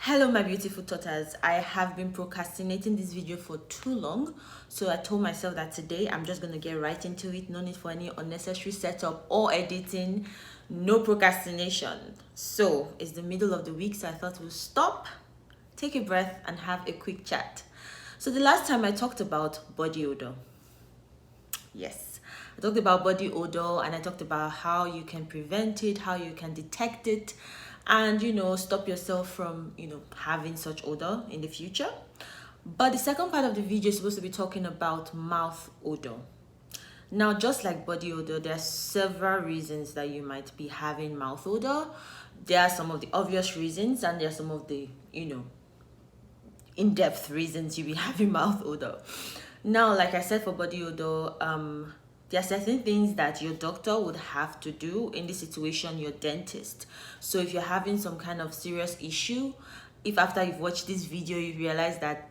Hello my beautiful daughters. I have been procrastinating this video for too long, so I told myself that today I'm just going to get right into it. No need for any unnecessary setup or editing, no procrastination. So it's the middle of the week, so I thought we'll stop, take a breath and have a quick chat. So the last time I talked about body odor. Yes, I talked about body odor and I talked about how you can prevent it, how you can detect it, and stop yourself from having such odor in the future. But the second part of the video is supposed to be talking about mouth odor. Now, just like body odor, there are several reasons that you might be having mouth odor. There are some of the obvious reasons and there are some of the in-depth reasons you'll be having mouth odor. Now, like I said, for body odor, there are certain things that your doctor would have to do. In this situation, your dentist. So if you're having some kind of serious issue, if after you've watched this video you realize that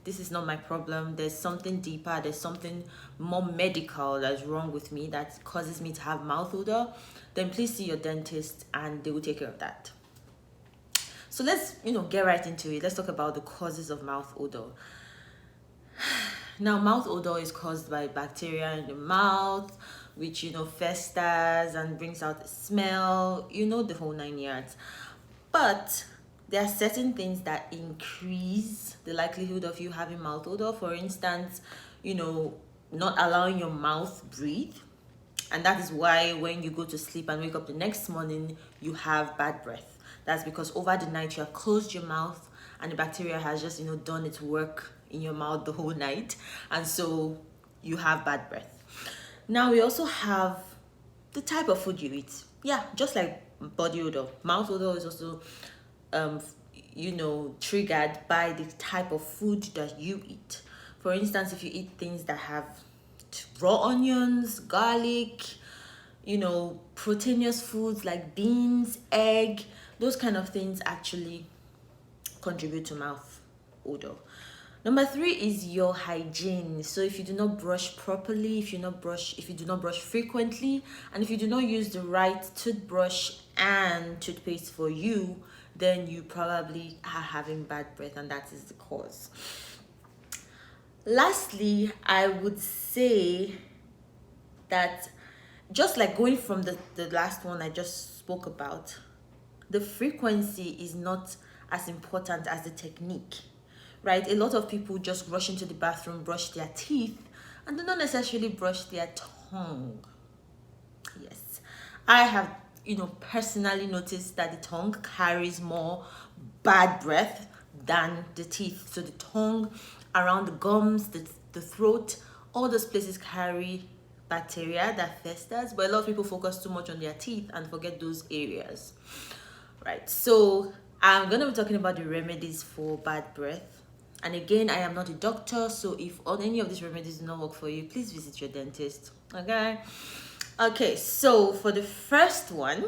this is not my problem, there's something deeper, there's something more medical that's wrong with me that causes me to have mouth odor, then please see your dentist and they will take care of that. So let's get right into it. Let's talk about the causes of mouth odor. Now, mouth odor is caused by bacteria in the mouth, which festers and brings out the smell, the whole 9 yards. But there are certain things that increase the likelihood of you having mouth odor. For instance, not allowing your mouth breathe. And that is why when you go to sleep and wake up the next morning, you have bad breath. That's because over the night you have closed your mouth and the bacteria has just done its work in your mouth the whole night, and so you have bad breath. Now we also have the type of food you eat. Yeah, just like body odor, mouth odor is also triggered by the type of food that you eat. For instance, if you eat things that have raw onions, garlic, proteinous foods like beans, egg, those kind of things actually contribute to mouth odor. Number 3 is your hygiene. So if you do not brush properly, if you do not brush frequently, and if you do not use the right toothbrush and toothpaste for you, then you probably are having bad breath, and that is the cause. Lastly, I would say that just like going from the last one I just spoke about, the frequency is not as important as the technique. Right? A lot of people just rush into the bathroom, brush their teeth, and do not necessarily brush their tongue. Yes, I have, personally noticed that the tongue carries more bad breath than the teeth. So the tongue, around the gums, the throat, all those places carry bacteria that festers, but a lot of people focus too much on their teeth and forget those areas. Right? So I'm going to be talking about the remedies for bad breath. And again, I am not a doctor, so if any of these remedies do not work for you, please visit your dentist. Okay, so for the first one,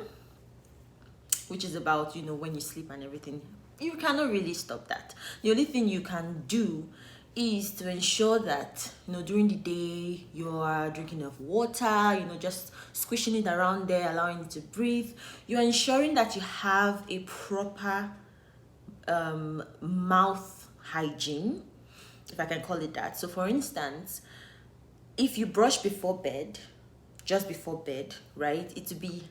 which is about when you sleep and everything, you cannot really stop that. The only thing you can do is to ensure that during the day you are drinking enough water, just squishing it around there, allowing it to breathe. You're ensuring that you have a proper mouth hygiene, if I can call it that. So for instance, if you brush before bed, just before bed, right, it would be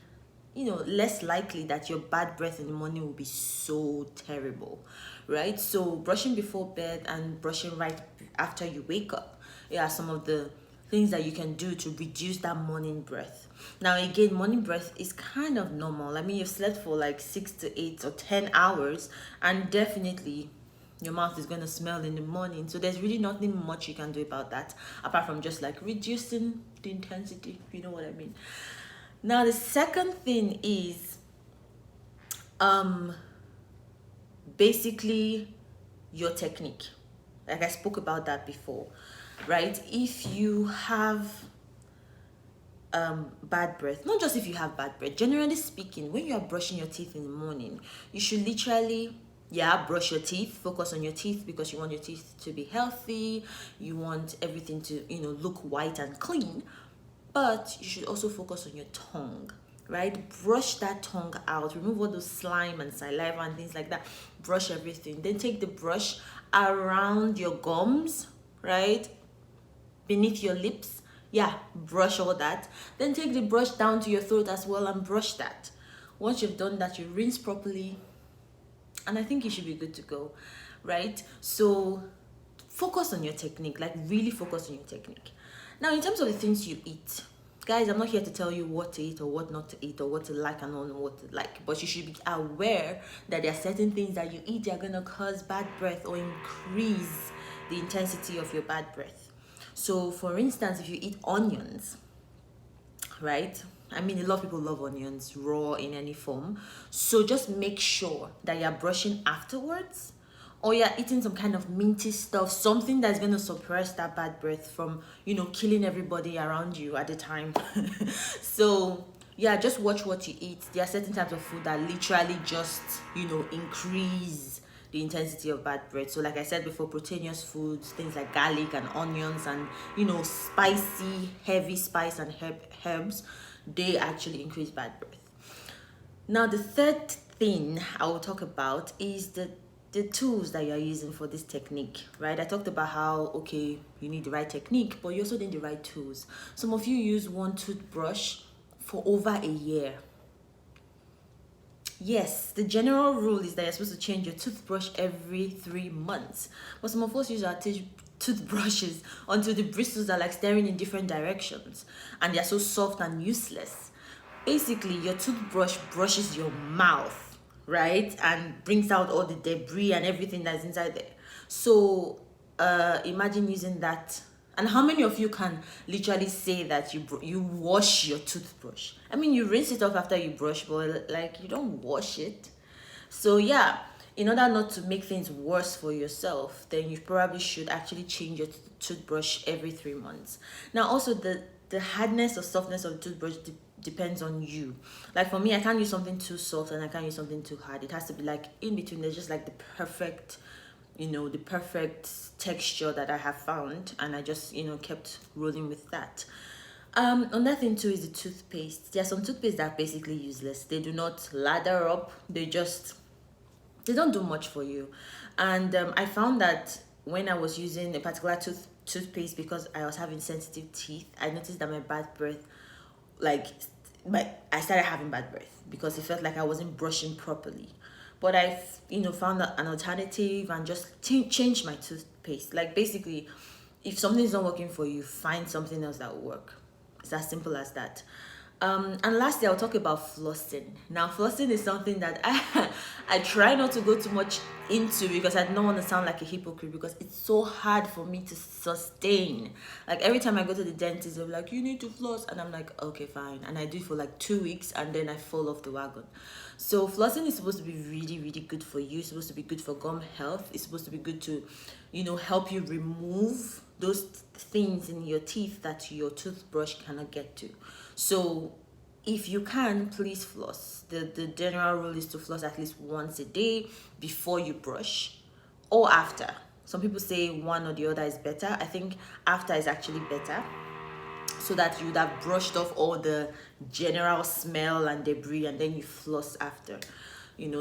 less likely that your bad breath in the morning will be so terrible, right? So brushing before bed and brushing right after you wake up are some of the things that you can do to reduce that morning breath. Now again, morning breath is kind of normal. I mean, you've slept for like 6 to 8 or 10 hours, and definitely your mouth is going to smell in the morning. So there's really nothing much you can do about that, apart from just like reducing the intensity, if you know what I mean. Now the second thing is basically your technique. Like I spoke about that before, right? If you have bad breath, not just if you have bad breath, generally speaking, when you are brushing your teeth in the morning, you should literally brush your teeth, focus on your teeth, because you want your teeth to be healthy, you want everything to look white and clean, but you should also focus on your tongue. right? Brush that tongue out, remove all those slime and saliva and things like that. Brush everything. Then take the brush around your gums, right? Beneath your lips. Yeah, brush all that. Then take the brush down to your throat as well and brush that. Once you've done that, you rinse properly, and I think you should be good to go, right? So focus on your technique, like really focus on your technique. Now, in terms of the things you eat, guys, I'm not here to tell you what to eat or what not to eat or what to like and not what to like, but you should be aware that there are certain things that you eat that are going to cause bad breath or increase the intensity of your bad breath. So for instance, if you eat onions, right? I mean, a lot of people love onions raw in any form. So just make sure that you're brushing afterwards, or you're eating some kind of minty stuff, something that's going to suppress that bad breath from, killing everybody around you at the time. So yeah, just watch what you eat. There are certain types of food that literally just, increase the intensity of bad breath. So like I said before, proteinous foods, things like garlic and onions and, spicy, heavy spice and herbs, they actually increase bad breath. Now, the third thing I will talk about is the tools that you're using for this technique, right? I talked about how, okay, you need the right technique, but you also need the right tools. Some of you use one toothbrush for over a year. Yes, the general rule is that you're supposed to change your toothbrush every 3 months. But some of us use our toothbrushes until the bristles are like staring in different directions and they're so soft and useless. Basically, your toothbrush brushes your mouth, right? And brings out all the debris and everything that's inside there. So imagine using that. And how many of you can literally say that you wash your toothbrush? I mean, you rinse it off after you brush, but like you don't wash it. So yeah, in order not to make things worse for yourself, then you probably should actually change your toothbrush every 3 months. Now, also the hardness or softness of the toothbrush depends on you. Like for me, I can't use something too soft and I can't use something too hard. It has to be like in between. There's just like the perfect texture that I have found, and I just kept rolling with that. Another thing too is the toothpaste. There are some toothpaste that are basically useless. They do not lather up. They don't do much for you. And I found that when I was using a particular toothpaste, because I was having sensitive teeth, I noticed that my bad breath, I started having bad breath because it felt like I wasn't brushing properly. But I found an alternative and just changed my toothpaste. Like basically, if something's not working for you, find something else that will work. It's as simple as that. And lastly, I'll talk about flossing. Now, flossing is something that I try not to go too much into because I don't want to sound like a hypocrite, because it's so hard for me to sustain. Like every time I go to the dentist, they're like, you need to floss. And I'm like, okay, fine. And I do it for like 2 weeks and then I fall off the wagon. So flossing is supposed to be really, really good for you. It's supposed to be good for gum health. It's supposed to be good to, help you remove those things in your teeth that your toothbrush cannot get to. So if you can, please floss. The general rule is to floss at least once a day before you brush or after. Some people say one or the other is better. I think after is actually better, so that you would have brushed off all the general smell and debris, and then you floss after.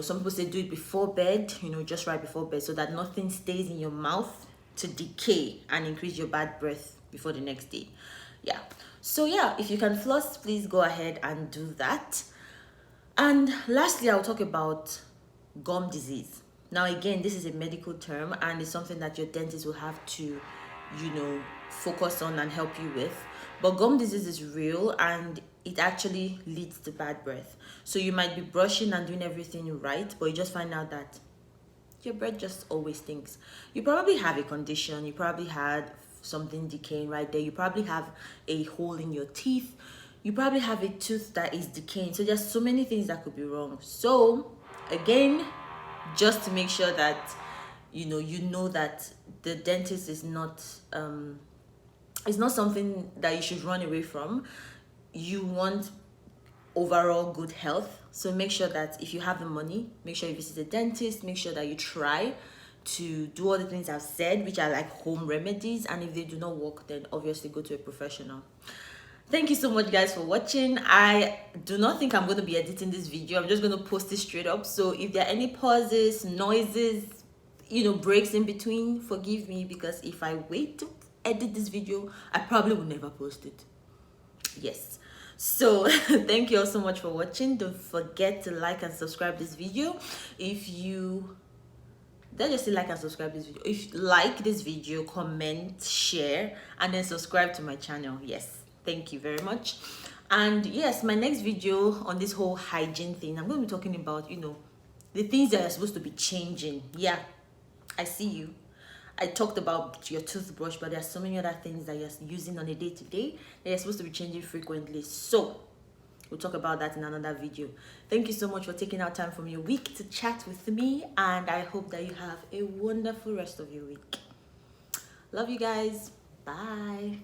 Some people say do it before bed, just right before bed, so that nothing stays in your mouth to decay and increase your bad breath before the next day. Yeah. So yeah, if you can floss, please go ahead and do that. And lastly, I'll talk about gum disease. Now, again, this is a medical term and it's something that your dentist will have to, focus on and help you with. But gum disease is real and it actually leads to bad breath. So you might be brushing and doing everything right, but you just find out that your breath just always stinks. You probably have a condition. You probably had something decaying right there. You probably have a hole in your teeth. You probably have a tooth that is decaying. So there's so many things that could be wrong. So again, just to make sure that you know that the dentist is not it's not something that you should run away from. You want overall good health. So make sure that if you have the money, make sure you visit a dentist. Make sure that you try to do all the things I've said, which are like home remedies. And if they do not work, then obviously go to a professional. Thank you so much, guys, for watching. I do not think I'm going to be editing this video. I'm just going to post it straight up. So if there are any pauses, noises, breaks in between, forgive me, because if I wait to edit this video, I probably will never post it. Yes. So thank you all so much for watching. Don't forget to like and subscribe this video. If you then just say like and subscribe this video. If you like this video, comment, share, and then subscribe to my channel. Yes, thank you very much. And yes, my next video on this whole hygiene thing, I'm going to be talking about the things that are supposed to be changing. Yeah, I see you. I talked about your toothbrush, but there are so many other things that you're using on a day-to-day that you're supposed to be changing frequently. So we'll talk about that in another video. Thank you so much for taking out time from your week to chat with me, and I hope that you have a wonderful rest of your week. Love you guys. Bye.